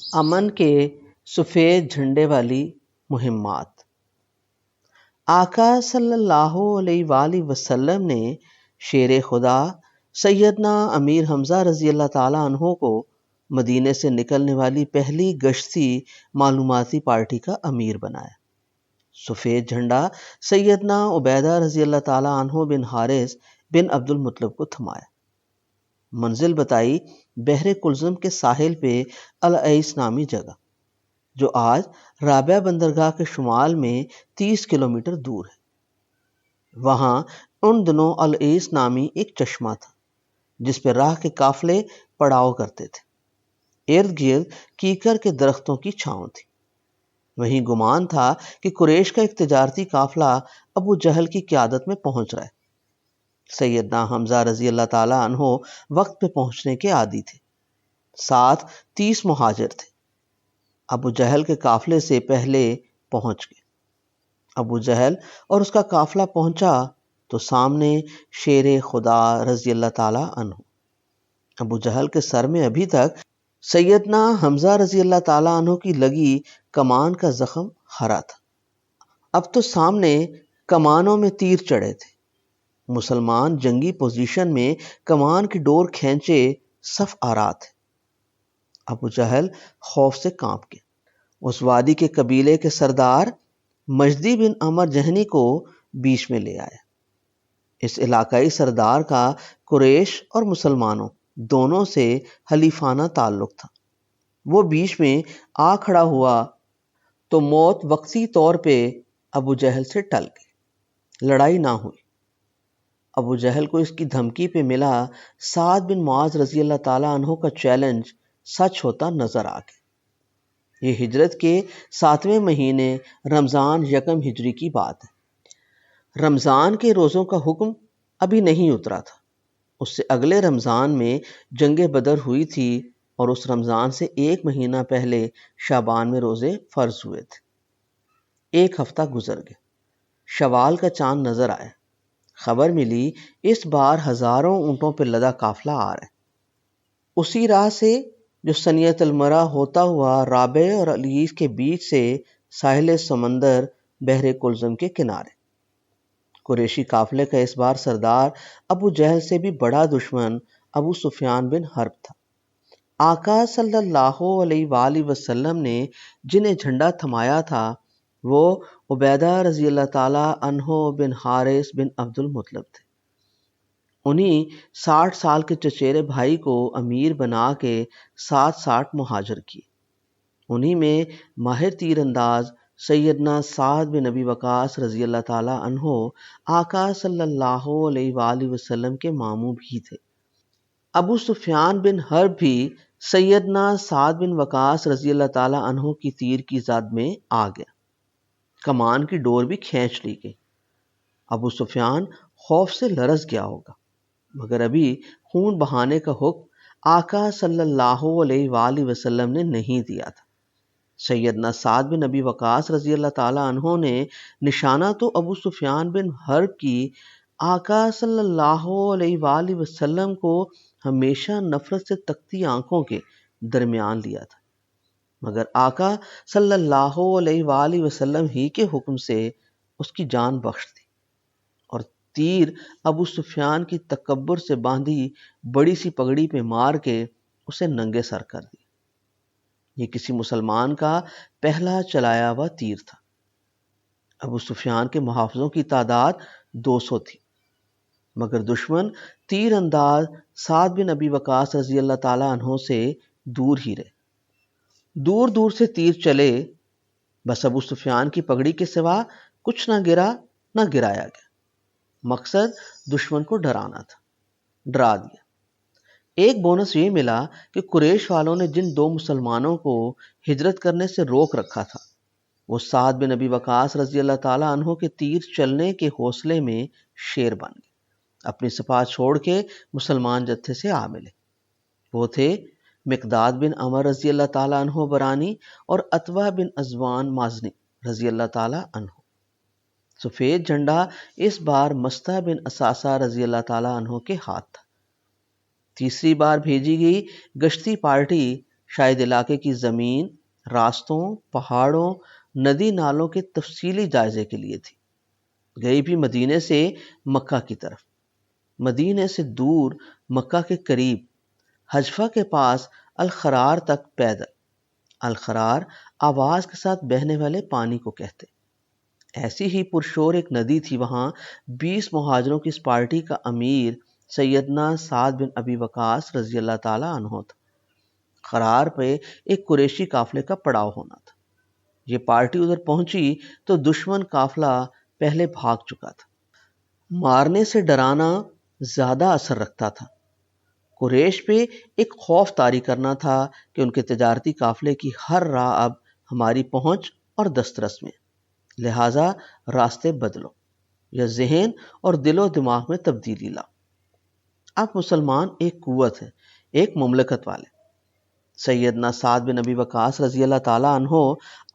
امن کے سفید جھنڈے والی مہمات۔ آقا صلی اللہ علیہ وآلہ وسلم نے شیر خدا سیدنا امیر حمزہ رضی اللہ تعالیٰ عنہ کو مدینے سے نکلنے والی پہلی گشتی معلوماتی پارٹی کا امیر بنایا۔ سفید جھنڈا سیدنا عبیدہ رضی اللہ تعالیٰ عنہ بن حارث بن عبد المطلب کو تھمایا۔ منزل بتائی بحر کلزم کے ساحل پہ العیس نامی جگہ، جو آج رابعہ بندرگاہ کے شمال میں 30 کلومیٹر دور ہے۔ وہاں ان دنوں العیس نامی ایک چشمہ تھا جس پہ راہ کے قافلے پڑاؤ کرتے تھے۔ ارد گرد کیکر کے درختوں کی چھاؤں تھی۔ وہیں گمان تھا کہ قریش کا ایک تجارتی قافلہ ابو جہل کی قیادت میں پہنچ رہا ہے۔ سیدنا حمزہ رضی اللہ تعالیٰ عنہ وقت پہ پہنچنے کے عادی تھے۔ ساتھ 30 مہاجر تھے۔ ابو جہل کے قافلے سے پہلے پہنچ گئے۔ ابو جہل اور اس کا قافلہ پہنچا تو سامنے شیر خدا رضی اللہ تعالیٰ عنہ۔ ابو جہل کے سر میں ابھی تک سیدنا حمزہ رضی اللہ تعالیٰ عنہ کی لگی کمان کا زخم ہرا تھا۔ اب تو سامنے کمانوں میں تیر چڑھے تھے۔ مسلمان جنگی پوزیشن میں کمان کی ڈور کھینچے صف آرا تھے۔ ابو جہل خوف سے کانپ گیا۔ اس وادی کے قبیلے کے سردار مجدی بن عمر جہنی کو بیچ میں لے آیا۔ اس علاقائی سردار کا قریش اور مسلمانوں دونوں سے حلیفانہ تعلق تھا۔ وہ بیچ میں آ کھڑا ہوا تو موت وقتی طور پہ ابو جہل سے ٹل گئی۔ لڑائی نہ ہوئی۔ ابو جہل کو اس کی دھمکی پہ ملا سعد بن معاذ رضی اللہ تعالیٰ عنہ کا چیلنج سچ ہوتا نظر آ گیا۔ یہ ہجرت کے 7ویں مہینے رمضان یکم ہجری کی بات ہے۔ رمضان کے روزوں کا حکم ابھی نہیں اترا تھا۔ اس سے اگلے رمضان میں جنگ بدر ہوئی تھی اور اس رمضان سے 1 مہینہ پہلے شعبان میں روزے فرض ہوئے تھے۔ 1 ہفتہ گزر گیا۔ شوال کا چاند نظر آیا۔ خبر ملی اس بار ہزاروں اونٹوں پہ لدا قافلہ آ رہا ہے۔ اسی راہ سے جو سنیت المرا ہوتا ہوا رابعہ اور العیس کے بیچ سے ساحل سمندر بحر کلزم کے کنارے۔ قریشی قافلے کا اس بار سردار ابو جہل سے بھی بڑا دشمن ابو سفیان بن حرب تھا۔ آقا صلی اللہ علیہ وآلہ وسلم نے جنہیں جھنڈا تھمایا تھا وہ عبیدہ رضی اللہ تعالیٰ عنہ بن حارث بن عبد المطلب تھے۔ انہی 60 سال کے چچیرے بھائی کو امیر بنا کے 60 مہاجر کیے۔ انہی میں ماہر تیر انداز سیدنا سعد بن ابی وقاص رضی اللہ تعالیٰ عنہ آقا صلی اللہ علیہ وآلہ وسلم کے ماموں بھی تھے۔ ابو سفیان بن حرب بھی سیدنا سعد بن وقاص رضی اللہ تعالیٰ عنہ کی تیر کی زد میں آ گیا۔ کمان کی ڈور بھی کھینچ لی گئی۔ ابو سفیان خوف سے لرز گیا ہوگا، مگر ابھی خون بہانے کا حکم آقا صلی اللہ علیہ وآلہ وسلم نے نہیں دیا تھا۔ سیدنا سعد بن ابی وقاص رضی اللہ تعالیٰ عنہ نے نشانہ تو ابو سفیان بن حرب کی آقا صلی اللہ علیہ وآلہ وسلم کو ہمیشہ نفرت سے تکتی آنکھوں کے درمیان لیا تھا، مگر آقا صلی اللہ علیہ وآلہ وسلم ہی کے حکم سے اس کی جان بخش دی اور تیر ابو سفیان کی تکبر سے باندھی بڑی سی پگڑی پہ مار کے اسے ننگے سر کر دیا۔ یہ کسی مسلمان کا پہلا چلایا ہوا تیر تھا۔ ابو سفیان کے محافظوں کی تعداد 200 تھی، مگر دشمن تیر انداز سعد بن ابی وقاص رضی اللہ تعالیٰ عنہ سے دور ہی رہے۔ دور دور سے تیر چلے، بس ابو سفیان کی پگڑی کے سوا کچھ نہ گرا نہ گرایا گیا۔ مقصد دشمن کو ڈرانا تھا، ڈرا دیا۔ ایک بونس یہ ملا کہ قریش والوں نے جن 2 مسلمانوں کو ہجرت کرنے سے روک رکھا تھا وہ سعد بن ابی وقاص رضی اللہ تعالیٰ عنہ کے تیر چلنے کے حوصلے میں شیر بن گئے۔ اپنی سپاہ چھوڑ کے مسلمان جتھے سے آ ملے۔ وہ تھے مقداد بن عمر رضی اللہ تعالیٰ عنہ برانی اور عتبہ بن عزوان مازنی رضی اللہ تعالیٰ عنہ۔ سفید جھنڈا اس بار مستہ بن اساسہ رضی اللہ تعالیٰ عنہ کے ہاتھ تھا۔ تیسری بار بھیجی گئی گشتی پارٹی شاید علاقے کی زمین، راستوں، پہاڑوں، ندی نالوں کے تفصیلی جائزے کے لیے تھی۔ گئی بھی مدینے سے مکہ کی طرف، مدینے سے دور مکہ کے قریب حجفہ کے پاس الخرار تک پیدل۔ الخرار آواز کے ساتھ بہنے والے پانی کو کہتے۔ ایسی ہی پرشور ایک ندی تھی، وہاں 20 مہاجروں کی اس پارٹی کا امیر سیدنا سعد بن ابی وقاص رضی اللہ تعالی عنہ تھا۔ خرار پہ ایک قریشی قافلے کا پڑاؤ ہونا تھا۔ یہ پارٹی ادھر پہنچی تو دشمن قافلہ پہلے بھاگ چکا تھا۔ مارنے سے ڈرانا زیادہ اثر رکھتا تھا۔ قریش پہ ایک خوف طاری کرنا تھا کہ ان کے تجارتی قافلے کی ہر راہ اب ہماری پہنچ اور دسترس میں، لہٰذا راستے بدلو یا ذہن اور دل و دماغ میں تبدیلی لاؤ۔ اب مسلمان ایک قوت ہے، ایک مملکت والے۔ سیدنا سعد بن ابی وقاص رضی اللہ تعالیٰ عنہ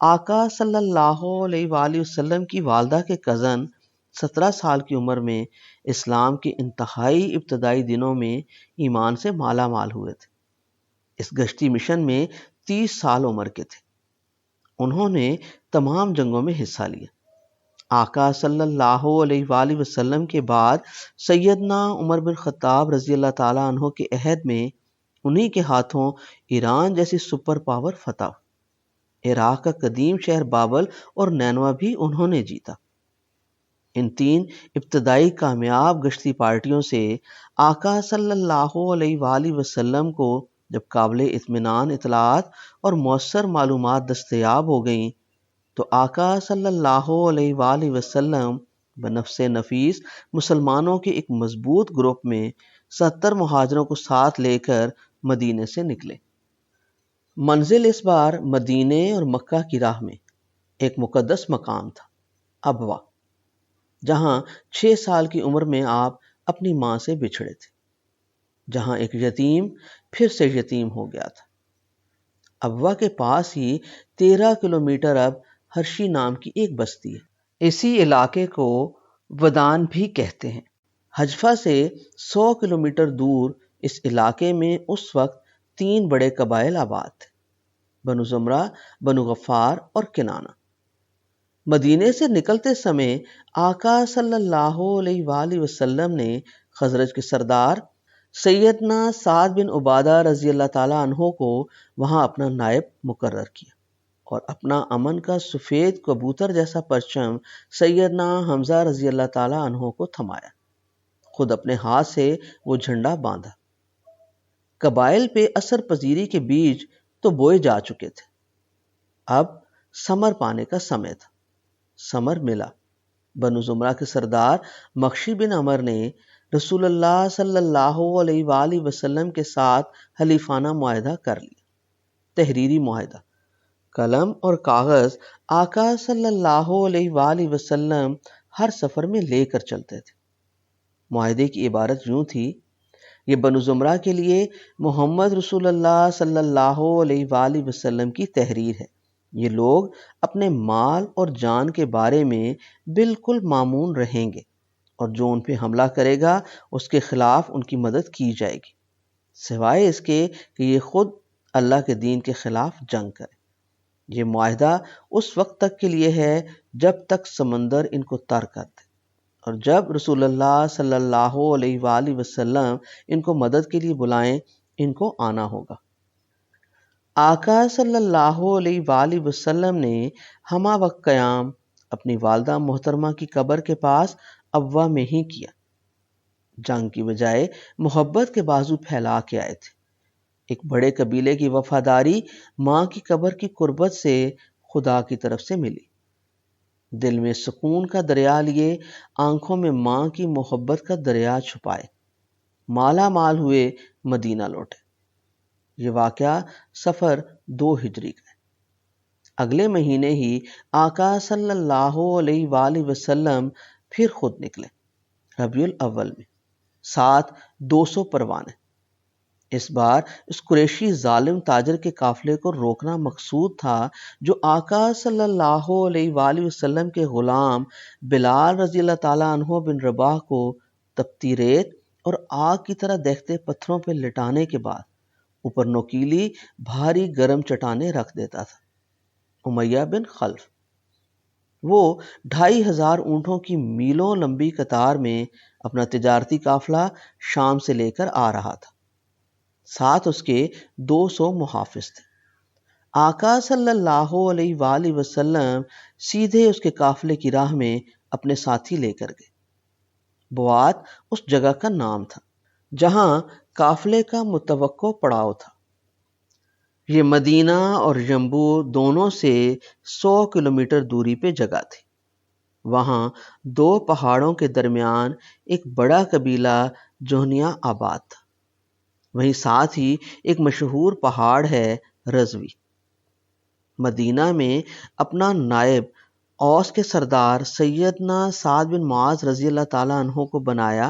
آقا صلی اللہ علیہ وآلہ وسلم کی والدہ کے کزن 17 سال کی عمر میں اسلام کے انتہائی ابتدائی دنوں میں ایمان سے مالا مال ہوئے تھے۔ اس گشتی مشن میں 30 سال عمر کے تھے۔ انہوں نے تمام جنگوں میں حصہ لیا۔ آقا صلی اللہ علیہ وآلہ وسلم کے بعد سیدنا عمر بن خطاب رضی اللہ تعالیٰ عنہ کے عہد میں انہی کے ہاتھوں ایران جیسی سپر پاور فتح ہوئی۔ عراق کا قدیم شہر بابل اور نینوا بھی انہوں نے جیتا۔ ان 3 ابتدائی کامیاب گشتی پارٹیوں سے آقا صلی اللہ علیہ وآلہ وسلم کو جب قابل اطمینان اطلاعات اور مؤثر معلومات دستیاب ہو گئیں تو آقا صلی اللہ علیہ وآلہ وسلم بنفس نفیس مسلمانوں کے ایک مضبوط گروپ میں 70 مہاجروں کو ساتھ لے کر مدینے سے نکلے۔ منزل اس بار مدینے اور مکہ کی راہ میں ایک مقدس مقام تھا، ابوا، جہاں 6 سال کی عمر میں آپ اپنی ماں سے بچھڑے تھے، جہاں ایک یتیم پھر سے یتیم ہو گیا تھا۔ ابوا کے پاس ہی 13 کلومیٹر اب ہرشی نام کی ایک بستی ہے۔ اسی علاقے کو ودان بھی کہتے ہیں۔ حجفہ سے 100 کلومیٹر دور اس علاقے میں اس وقت 3 بڑے قبائل آباد تھے، بنو زمرہ، بنو غفار اور کنانہ۔ مدینے سے نکلتے سمے آقا صلی اللہ علیہ وآلہ وسلم نے خزرج کے سردار سیدنا سعد بن عبادہ رضی اللہ تعالیٰ عنہ کو وہاں اپنا نائب مقرر کیا اور اپنا امن کا سفید کبوتر جیسا پرچم سیدنا حمزہ رضی اللہ تعالیٰ عنہ کو تھمایا۔ خود اپنے ہاتھ سے وہ جھنڈا باندھا۔ قبائل پہ اثر پذیری کے بیج تو بوئے جا چکے تھے، اب ثمر پانے کا سمے تھا۔ ثمر ملا۔ بنو زمرہ کے سردار مخشی بن عمر نے رسول اللہ صلی اللہ علیہ وآلہ وسلم کے ساتھ حلیفانہ معاہدہ کر لیا۔ تحریری معاہدہ، قلم اور کاغذ آقا صلی اللہ علیہ وآلہ وسلم ہر سفر میں لے کر چلتے تھے۔ معاہدے کی عبارت یوں تھی: یہ بنو زمرہ کے لیے محمد رسول اللہ صلی اللہ علیہ وآلہ وسلم کی تحریر ہے۔ یہ لوگ اپنے مال اور جان کے بارے میں بالکل مامون رہیں گے، اور جو ان پہ حملہ کرے گا اس کے خلاف ان کی مدد کی جائے گی، سوائے اس کے کہ یہ خود اللہ کے دین کے خلاف جنگ کرے۔ یہ معاہدہ اس وقت تک کے لیے ہے جب تک سمندر ان کو تر کر دے، اور جب رسول اللہ صلی اللہ علیہ وآلہ وسلم ان کو مدد کے لیے بلائیں ان کو آنا ہوگا۔ آقا صلی اللہ علیہ وآلہ وسلم نے ہمہ وقت قیام اپنی والدہ محترمہ کی قبر کے پاس ابوا میں ہی کیا۔ جنگ کی بجائے محبت کے بازو پھیلا کے آئے تھے۔ ایک بڑے قبیلے کی وفاداری ماں کی قبر کی قربت سے خدا کی طرف سے ملی۔ دل میں سکون کا دریا لیے، آنکھوں میں ماں کی محبت کا دریا چھپائے، مالا مال ہوئے مدینہ لوٹے۔ یہ واقعہ صفر 2 ہجری کا ہے۔ اگلے مہینے ہی آقا صلی اللہ علیہ وآلہ وسلم پھر خود نکلے، ربیع الاول میں، ساتھ 200 پروانے۔ اس بار اس قریشی ظالم تاجر کے قافلے کو روکنا مقصود تھا، جو آقا صلی اللہ علیہ وآلہ وسلم کے غلام بلال رضی اللہ تعالیٰ عنہ بن رباح کو تپتی ریت اور آگ کی طرح دیکھتے پتھروں پہ لٹانے کے بعد اوپر نوکیلی بھاری گرم چٹانیں رکھ دیتا تھا۔ امیہ بن خلف، وہ 2500 اونٹوں کی میلوں لمبی قطار میں اپنا تجارتی قافلہ شام سے لے کر آ رہا تھا۔ ساتھ اس کے 200 محافظ تھے۔ آقا صلی اللہ علیہ وآلہ وسلم سیدھے اس کے قافلے کی راہ میں اپنے ساتھی لے کر گئے۔ بوات اس جگہ کا نام تھا جہاں قافلے کا متوقع پڑاؤ تھا۔ یہ مدینہ اور جنبو دونوں سے 100 کلومیٹر دوری پہ جگہ تھی۔ وہاں 2 پہاڑوں کے درمیان ایک بڑا قبیلہ جوہنیہ آباد تھا۔ وہیں ساتھ ہی ایک مشہور پہاڑ ہے رضوی۔ مدینہ میں اپنا نائب اوس کے سردار سیدنا سعد بن معاذ رضی اللہ تعالیٰ عنہ کو بنایا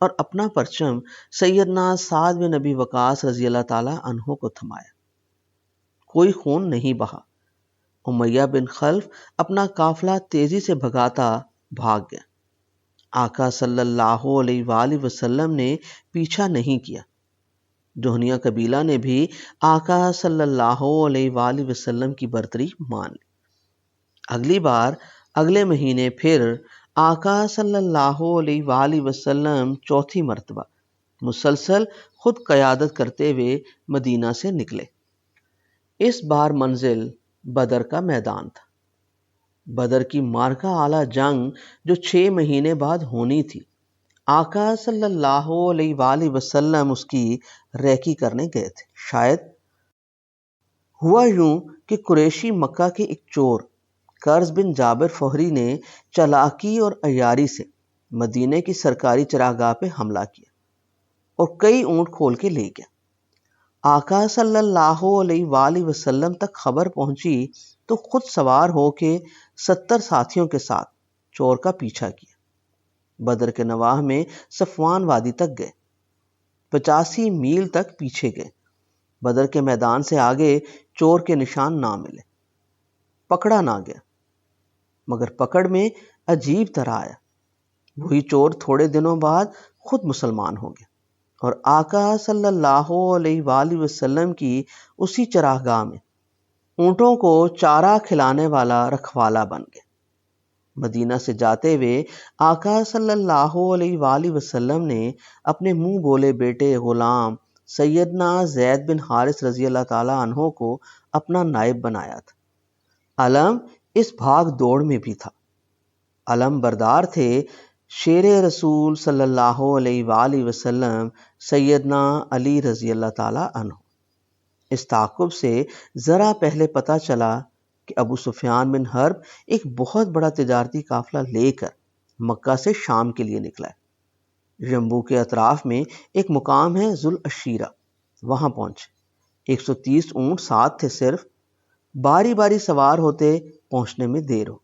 اور اپنا پرچم سیدنا سعد بن ابی وقاص رضی اللہ تعالیٰ عنہ کو تھمایا۔ کوئی خون نہیں بہا۔ امیہ بن خلف اپنا قافلہ تیزی سے بھگاتا بھاگ گیا۔ آقا صلی اللہ علیہ وآلہ وسلم نے پیچھا نہیں کیا۔ جوہنیہ قبیلہ نے بھی آقا صلی اللہ علیہ وآلہ وسلم کی برتری مان لی۔ اگلی بار اگلے مہینے پھر آقا صلی اللہ علیہ وآلہ وسلم چوتھی مرتبہ مسلسل خود قیادت کرتے ہوئے مدینہ سے نکلے۔ اس بار منزل بدر کا میدان تھا۔ بدر کی معرکہ اعلیٰ جنگ جو 6 مہینے بعد ہونی تھی، آقا صلی اللہ علیہ وآلہ وسلم اس کی ریکی کرنے گئے تھے۔ شاید ہوا یوں کہ قریشی مکہ کے ایک چور قرظ بن جابر فہری نے چالاکی اور عیاری سے مدینے کی سرکاری چراگاہ پہ حملہ کیا اور کئی اونٹ کھول کے لے گیا۔ آقا صلی اللہ علیہ وآلہ وسلم تک خبر پہنچی تو خود سوار ہو کے 70 ساتھیوں کے ساتھ چور کا پیچھا کیا۔ بدر کے نواح میں صفوان وادی تک گئے، 85 میل تک پیچھے گئے۔ بدر کے میدان سے آگے چور کے نشان نہ ملے، پکڑا نہ گیا، مگر پکڑ میں عجیب طرح آیا۔ وہی چور تھوڑے دنوں بعد خود مسلمان ہو گیا اور آقا صلی اللہ علیہ وآلہ وسلم کی اسی چراگاہ میں اونٹوں کو چارہ کھلانے والا رکھوالا بن گیا۔ مدینہ سے جاتے ہوئے آقا صلی اللہ علیہ وآلہ وسلم نے اپنے منہ بولے بیٹے غلام سیدنا زید بن حارث رضی اللہ تعالیٰ عنہ کو اپنا نائب بنایا تھا۔ علم اس بھاگ دوڑ میں بھی تھا۔ علم بردار تھے شیر رسول صلی اللہ علیہ وآلہ وسلم سیدنا علی رضی اللہ تعالیٰ عنہ۔ اس تعاقب سے ذرا پہلے پتہ چلا کہ ابو سفیان بن حرب ایک بہت بڑا تجارتی قافلہ لے کر مکہ سے شام کے لیے نکلا ہے۔ جنبو کے اطراف میں ایک مقام ہے ذوالعشیرہ، وہاں پہنچے۔ 130 اونٹ ساتھ تھے، صرف باری باری سوار ہوتے پہنچنے میں دیر ہو۔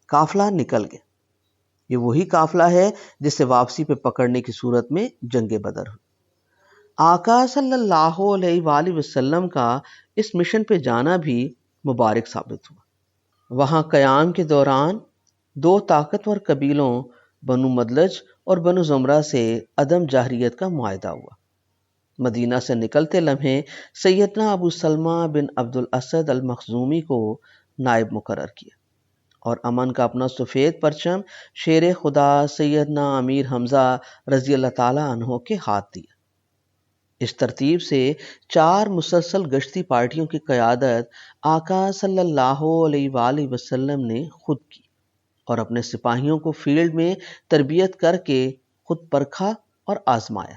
قافلہ نکل گیا۔ یہ وہی قافلہ ہے جسے واپسی پہ پکڑنے کی صورت میں جنگ بدر ہوئی۔ آقا صلی اللہ علیہ وآلہ وسلم کا اس مشن پہ جانا بھی مبارک ثابت ہوا۔ وہاں قیام کے دوران 2 طاقتور قبیلوں بنو مدلج اور بنو زمرہ سے عدم جاہریت کا معاہدہ ہوا۔ مدینہ سے نکلتے لمحے سیدنا ابو سلمہ بن عبد الاسد المخزومی کو نائب مقرر کیا اور امن کا اپنا سفید پرچم شیر خدا سیدنا امیر حمزہ رضی اللہ تعالیٰ عنہ کے ہاتھ دیا۔ اس ترتیب سے 4 مسلسل گشتی پارٹیوں کی قیادت آقا صلی اللہ علیہ وآلہ وسلم نے خود کی اور اپنے سپاہیوں کو فیلڈ میں تربیت کر کے خود پرکھا اور آزمایا۔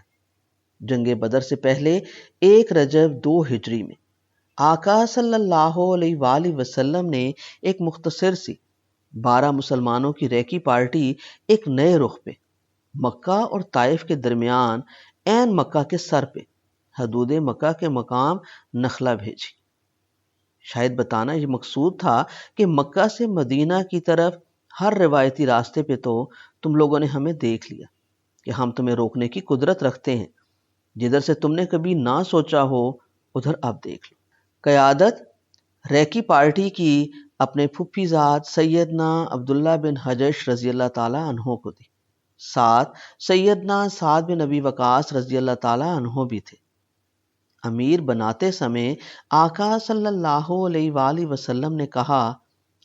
جنگ بدر سے پہلے 1 رجب 2 ہجری میں آقا صلی اللہ علیہ وآلہ وسلم نے ایک مختصر سی 12 مسلمانوں کی ریکی پارٹی ایک نئے رخ پہ مکہ اور طائف کے درمیان عین مکہ کے سر پہ حدود مکہ کے مقام نخلہ بھیجی۔ شاید بتانا یہ مقصود تھا کہ مکہ سے مدینہ کی طرف ہر روایتی راستے پہ تو تم لوگوں نے ہمیں دیکھ لیا کہ ہم تمہیں روکنے کی قدرت رکھتے ہیں، جدھر سے تم نے کبھی نہ سوچا ہو ادھر اب دیکھ لو۔ قیادت ریکی پارٹی کی اپنے پھپھی زاد سیدنا عبداللہ بن حجش رضی اللہ تعالیٰ عنہ کو دی۔ ساتھ سیدنا سعد بن ابی وقاص رضی اللہ تعالیٰ عنہ بھی تھے۔ امیر بناتے سمے آقا صلی اللہ علیہ وآلہ وسلم نے کہا،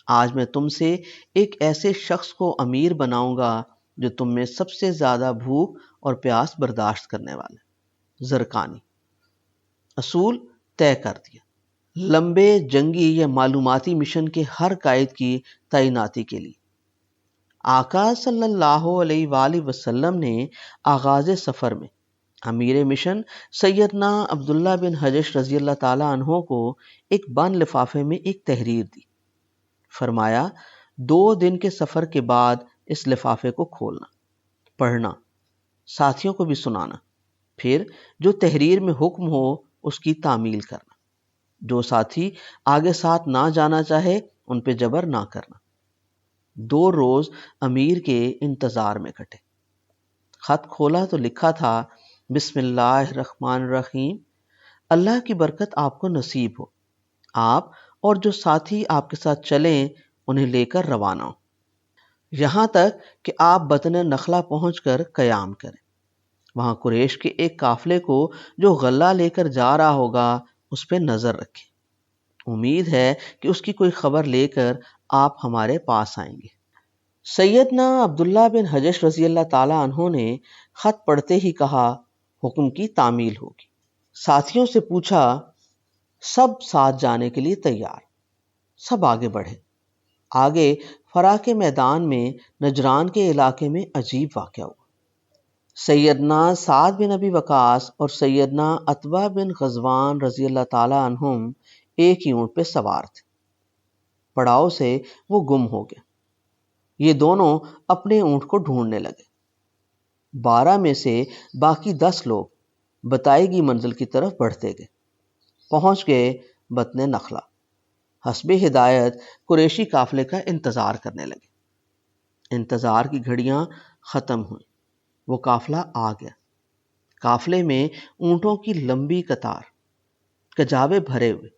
آج میں تم سے ایک ایسے شخص کو امیر بناؤں گا جو تم میں سب سے زیادہ بھوک اور پیاس برداشت کرنے والا ہے۔ زرقانی۔ اصول طے کر دیا۔ لمبے جنگی یا معلوماتی مشن کے ہر قائد کی تعیناتی کے لیے آقا صلی اللہ علیہ وآلہ وسلم نے آغاز سفر میں امیر مشن سیدنا عبداللہ بن حجش رضی اللہ تعالیٰ عنہ کو ایک بند لفافے میں ایک تحریر دی۔ فرمایا، 2 دن کے سفر کے بعد اس لفافے کو کھولنا، پڑھنا، ساتھیوں کو بھی سنانا، پھر جو تحریر میں حکم ہو اس کی تعمیل کرنا، جو ساتھی آگے ساتھ نہ جانا چاہے ان پہ جبر نہ کرنا۔ 2 روز امیر کے انتظار میں کٹے۔ خط کھولا تو لکھا تھا، بسم اللہ الرحمن الرحیم، اللہ کی برکت آپ کو نصیب ہو، آپ اور جو ساتھی آپ کے ساتھ چلیں انہیں لے کر روانہ ہو، یہاں تک کہ آپ بطن نخلا پہنچ کر قیام کریں۔ وہاں قریش کے ایک قافلے کو جو غلہ لے کر جا رہا ہوگا اس پہ نظر رکھیں، امید ہے کہ اس کی کوئی خبر لے کر آپ ہمارے پاس آئیں گے۔ سیدنا عبداللہ بن حجش رضی اللہ تعالیٰ عنہ نے خط پڑھتے ہی کہا، حکم کی تعمیل ہوگی۔ ساتھیوں سے پوچھا، سب ساتھ جانے کے لیے تیار، سب آگے بڑھے۔ آگے فرا کے میدان میں نجران کے علاقے میں عجیب واقعہ ہوا۔ سیدنا سعد بن ابی وقاص اور سیدنا عتبہ بن غزوان رضی اللہ تعالیٰ عنہم ایک ہی اونٹ پہ سوار تھے۔ پڑاؤ سے وہ گم ہو گیا۔ یہ دونوں اپنے اونٹ کو ڈھونڈنے لگے۔ 12 میں سے باقی 10 لوگ بتائی گئی منزل کی طرف بڑھتے گئے، پہنچ گئے بطن نخلا۔ حسب ہدایت قریشی قافلے کا انتظار کرنے لگے۔ انتظار کی گھڑیاں ختم ہوئیں، وہ قافلہ آ گیا۔ قافلے میں اونٹوں کی لمبی قطار، کجاوے بھرے ہوئے،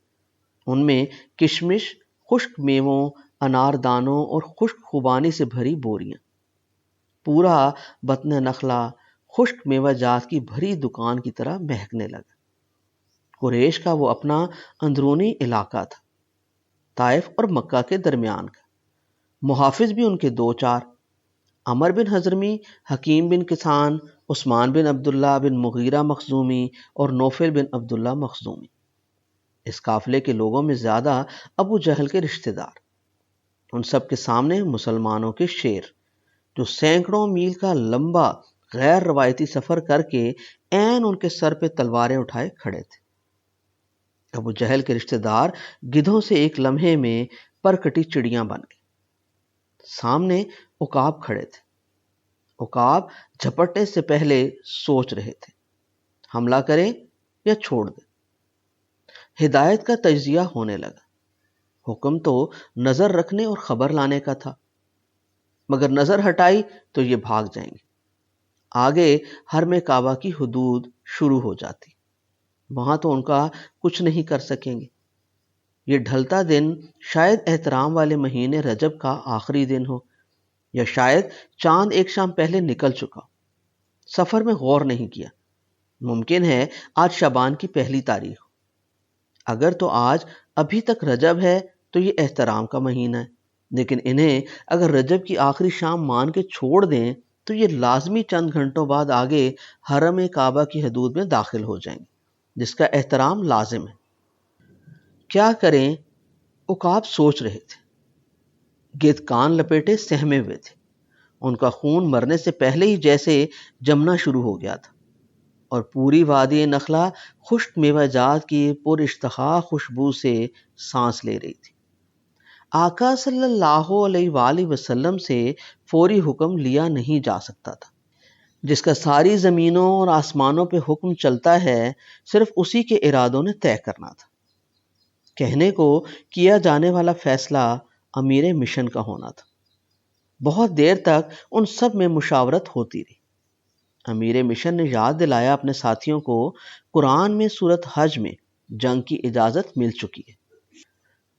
ان میں کشمش، خشک میووں، انار دانوں اور خشک خوبانی سے بھری بوریاں۔ پورا بطن نخلا خشک میوہ جات کی بھری دکان کی طرح مہکنے لگا۔ قریش کا وہ اپنا اندرونی علاقہ تھا، طائف اور مکہ کے درمیان کا۔ محافظ بھی ان کے 2-4، عمر بن حضرمی، حکیم بن کسان، عثمان بن عبداللہ بن مغیرہ مخزومی اور نوفل بن عبداللہ مخزومی۔ اس قافلے کے لوگوں میں زیادہ ابو جہل کے رشتہ دار۔ ان سب کے سامنے مسلمانوں کے شیر، جو سینکڑوں میل کا لمبا غیر روایتی سفر کر کے عین ان کے سر پہ تلواریں اٹھائے کھڑے تھے۔ ابو جہل کے رشتہ دار گدھوں سے ایک لمحے میں پرکٹی چڑیاں بن گئے۔ سامنے عقاب کھڑے تھے۔ عقاب جھپٹنے سے پہلے سوچ رہے تھے، حملہ کریں یا چھوڑ دیں۔ ہدایت کا تجزیہ ہونے لگا۔ حکم تو نظر رکھنے اور خبر لانے کا تھا، مگر نظر ہٹائی تو یہ بھاگ جائیں گے۔ آگے حرم کعبہ کی حدود شروع ہو جاتی، وہاں تو ان کا کچھ نہیں کر سکیں گے۔ یہ ڈھلتا دن شاید احترام والے مہینے رجب کا آخری دن ہو، یا شاید چاند ایک شام پہلے نکل چکا ہو۔ سفر میں غور نہیں کیا، ممکن ہے آج شعبان کی 1 تاریخ ہو۔ اگر تو آج ابھی تک رجب ہے تو یہ احترام کا مہینہ ہے، لیکن انہیں اگر رجب کی آخری شام مان کے چھوڑ دیں تو یہ لازمی چند گھنٹوں بعد آگے حرم کعبہ کی حدود میں داخل ہو جائیں گے، جس کا احترام لازم ہے۔ کیا کریں؟ عقاب سوچ رہے تھے۔ گدھ کان لپیٹے سہمے ہوئے تھے، ان کا خون مرنے سے پہلے ہی جیسے جمنا شروع ہو گیا تھا، اور پوری وادی نخلا خشک میوہ جات کی پر اشتہا خوشبو سے سانس لے رہی تھی۔ آقا صلی اللہ علیہ وآلہ وسلم سے فوری حکم لیا نہیں جا سکتا تھا۔ جس کا ساری زمینوں اور آسمانوں پہ حکم چلتا ہے، صرف اسی کے ارادوں نے طے کرنا تھا۔ کہنے کو کیا جانے والا فیصلہ امیر مشن کا ہونا تھا۔ بہت دیر تک ان سب میں مشاورت ہوتی رہی۔ امیر مشن نے یاد دلایا اپنے ساتھیوں کو، قرآن میں سورۃ حج میں جنگ کی اجازت مل چکی ہے۔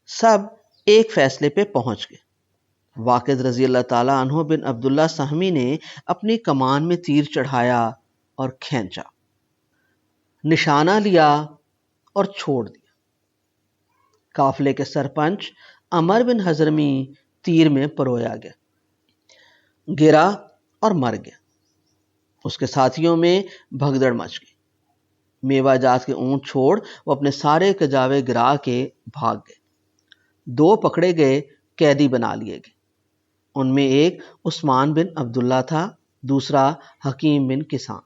سب ایک فیصلے پہ پہنچ گئے۔ واقد رضی اللہ تعالیٰ عنہ بن عبداللہ سہمی نے اپنی کمان میں تیر چڑھایا اور کھینچا، نشانہ لیا اور چھوڑ دیا۔ قافلے کے سرپنچ عمر بن حضرمی تیر میں پرویا گیا، گرا اور مر گیا۔ اس کے ساتھیوں میں بھگدڑ مچ گئی۔ میوہ جات کے اونٹ چھوڑ وہ اپنے سارے کجاوے گرا کے بھاگ گئے۔ 2 پکڑے گئے قیدی بنا لیے گئے۔ ان میں ایک عثمان بن عبداللہ تھا، دوسرا حکیم بن کسان۔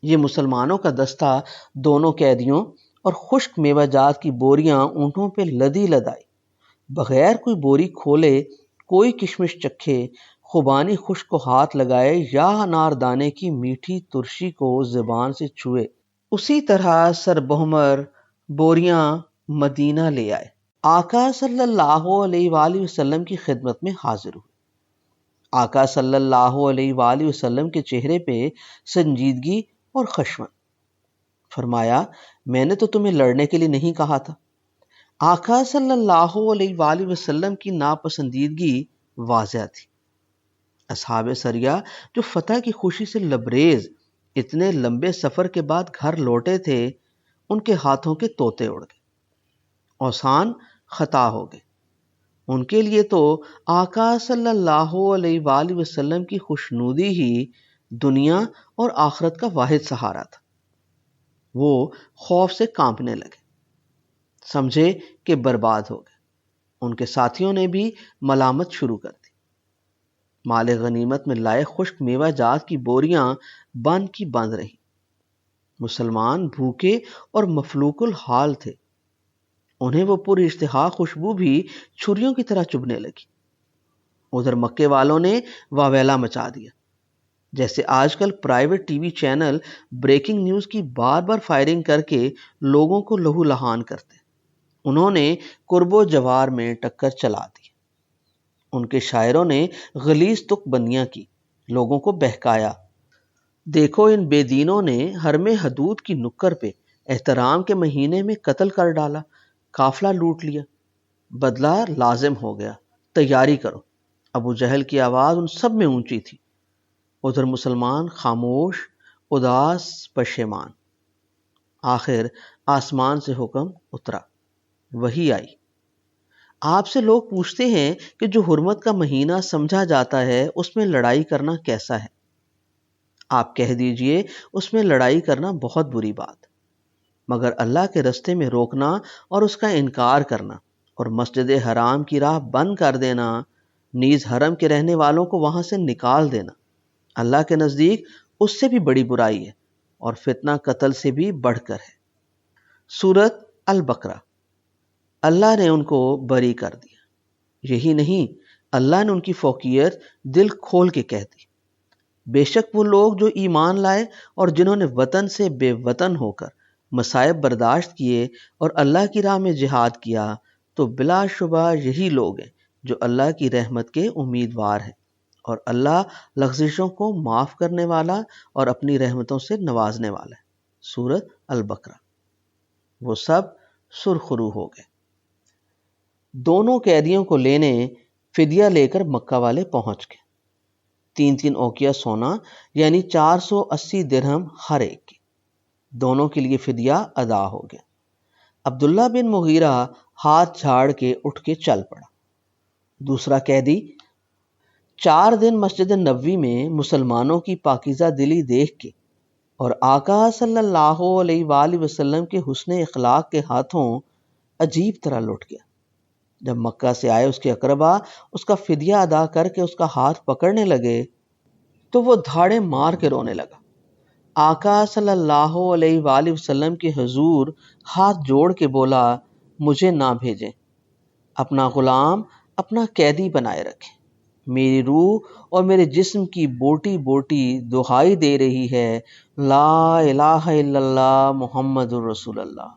یہ مسلمانوں کا دستہ دونوں قیدیوں اور خشک میوہ جات کی بوریاں اونٹوں پہ لدی لدائی، بغیر کوئی بوری کھولے، کوئی کشمش چکھے، خوبانی خشک کو ہاتھ لگائے یا انار دانے کی میٹھی ترشی کو زبان سے چھوئے، اسی طرح سربہمر بوریاں مدینہ لے آئے۔ آقا صلی اللہ علیہ وآلہ وسلم کی خدمت میں حاضر ہوئے۔ آقا صلی اللہ علیہ وآلہ وسلم کے چہرے پہ سنجیدگی اور خشمت۔ فرمایا، میں نے تو تمہیں لڑنے کے لیے نہیں کہا تھا۔ آقا صلی اللہ علیہ وآلہ وسلم کی ناپسندیدگی واضح تھی۔ اصحاب سریہ جو فتح کی خوشی سے لبریز اتنے لمبے سفر کے بعد گھر لوٹے تھے، ان کے ہاتھوں کے طوطے اڑ گئے، اوثان خطا ہو گئے۔ ان کے لیے تو آقا صلی اللہ علیہ وآلہ وسلم کی خوشنودی ہی دنیا اور آخرت کا واحد سہارا تھا۔ وہ خوف سے کانپنے لگے، سمجھے کہ برباد ہو گئے۔ ان کے ساتھیوں نے بھی ملامت شروع کر دی۔ مال غنیمت میں لائے خشک میوہ جات کی بوریاں بند کی بند رہیں۔ مسلمان بھوکے اور مفلوک الحال تھے، انہیں وہ پر اشتہا خوشبو بھی چھریوں کی طرح چبھنے لگی۔ ادھر مکے والوں نے واویلا مچا دیا، جیسے آج کل private T V channel breaking news کی بار بار فائرنگ کر کے لوگوں کو لہو لہان کرتے۔ انہوں نے قرب و جوار میں ٹکر چلا دی۔ ان کے شاعروں نے غلیظ تک بندیاں کی، لوگوں کو بہکایا۔ دیکھو ان بے دینوں نے حرم حدود کی نکر پہ احترام کے مہینے میں قتل کر ڈالا، قافلہ لوٹ لیا، بدلہ لازم ہو گیا، تیاری کرو۔ ابو جہل کی آواز ان سب میں اونچی تھی۔ ادھر مسلمان خاموش، اداس، پشیمان۔ آخر آسمان سے حکم اترا، وحی آئی۔ آپ سے لوگ پوچھتے ہیں کہ جو حرمت کا مہینہ سمجھا جاتا ہے اس میں لڑائی کرنا کیسا ہے؟ آپ کہہ دیجئے اس میں لڑائی کرنا بہت بری بات، مگر اللہ کے رستے میں روکنا اور اس کا انکار کرنا اور مسجد حرام کی راہ بند کر دینا، نیز حرم کے رہنے والوں کو وہاں سے نکال دینا، اللہ کے نزدیک اس سے بھی بڑی برائی ہے اور فتنہ قتل سے بھی بڑھ کر ہے۔ سورۃ البقرہ۔ اللہ نے ان کو بری کر دیا۔ یہی نہیں، اللہ نے ان کی فوقیت دل کھول کے کہہ دی۔ بے شک وہ لوگ جو ایمان لائے اور جنہوں نے وطن سے بے وطن ہو کر مصائب برداشت کیے اور اللہ کی راہ میں جہاد کیا، تو بلا شبہ یہی لوگ ہیں جو اللہ کی رحمت کے امیدوار ہیں، اور اللہ لغزشوں کو معاف کرنے والا اور اپنی رحمتوں سے نوازنے والا ہے۔ سورۃ البقرہ۔ وہ سب سرخرو ہو گئے۔ دونوں قیدیوں کو لینے فدیہ لے کر مکہ والے پہنچ گئے۔ 3 اوقیہ سونا یعنی 480 درہم ہر ایک کی۔ دونوں کے لیے فدیہ ادا ہو گیا۔ عبداللہ بن مغیرہ ہاتھ جھاڑ کے اٹھ کے چل پڑا۔ دوسرا قیدی 4 دن مسجد نبوی میں مسلمانوں کی پاکیزہ دلی دیکھ کے اور آقا صلی اللہ علیہ وآلہ وسلم کے حسن اخلاق کے ہاتھوں عجیب طرح لٹ گیا۔ جب مکہ سے آئے اس کے اقربا اس کا فدیہ ادا کر کے اس کا ہاتھ پکڑنے لگے تو وہ دھاڑے مار کے رونے لگا۔ آقا صلی اللہ علیہ وآلہ وسلم کے حضور ہاتھ جوڑ کے بولا، مجھے نہ بھیجیں، اپنا غلام اپنا قیدی بنائے رکھیں۔ میری روح اور میرے جسم کی بوٹی بوٹی دہائی دے رہی ہے، لا الہ الا اللہ محمد الرسول اللہ۔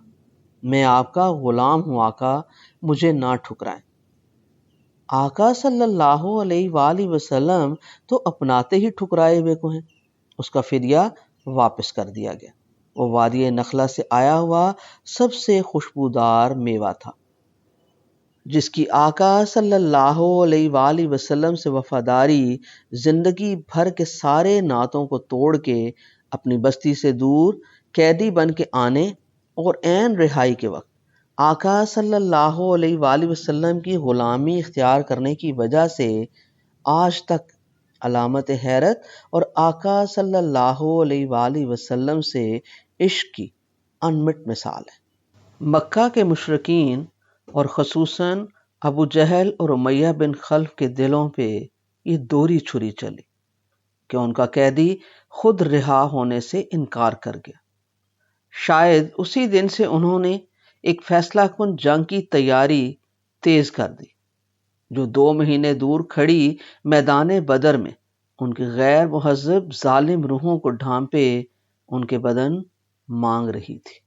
میں آپ کا غلام ہوں آقا، مجھے نہ ٹھکرائیں۔ آقا صلی اللہ علیہ وآلہ وسلم تو اپناتے ہی ٹھکرائے ہوئے کو ہیں۔ اس کا فدیہ واپس کر دیا گیا۔ وہ وادی نخلہ سے آیا ہوا سب سے خوشبودار میوہ تھا، جس کی آقا صلی اللہ علیہ وآلہ وسلم سے وفاداری زندگی بھر کے سارے نعتوں کو توڑ کے اپنی بستی سے دور قیدی بن کے آنے اور عین رہائی کے وقت آقا صلی اللہ علیہ وآلہ وسلم کی غلامی اختیار کرنے کی وجہ سے آج تک علامت حیرت اور آقا صلی اللہ علیہ وآلہ وسلم سے عشق کی انمٹ مثال ہے۔ مکہ کے مشرکین اور خصوصاً ابو جہل اور امیہ بن خلف کے دلوں پہ یہ دوہری چھری چلی کہ ان کا قیدی خود رہا ہونے سے انکار کر گیا۔ شاید اسی دن سے انہوں نے ایک فیصلہ کن جنگ کی تیاری تیز کر دی، جو 2 مہینے دور کھڑی میدان بدر میں ان کی غیر مہذب ظالم روحوں کو ڈھانپے ان کے بدن مانگ رہی تھی۔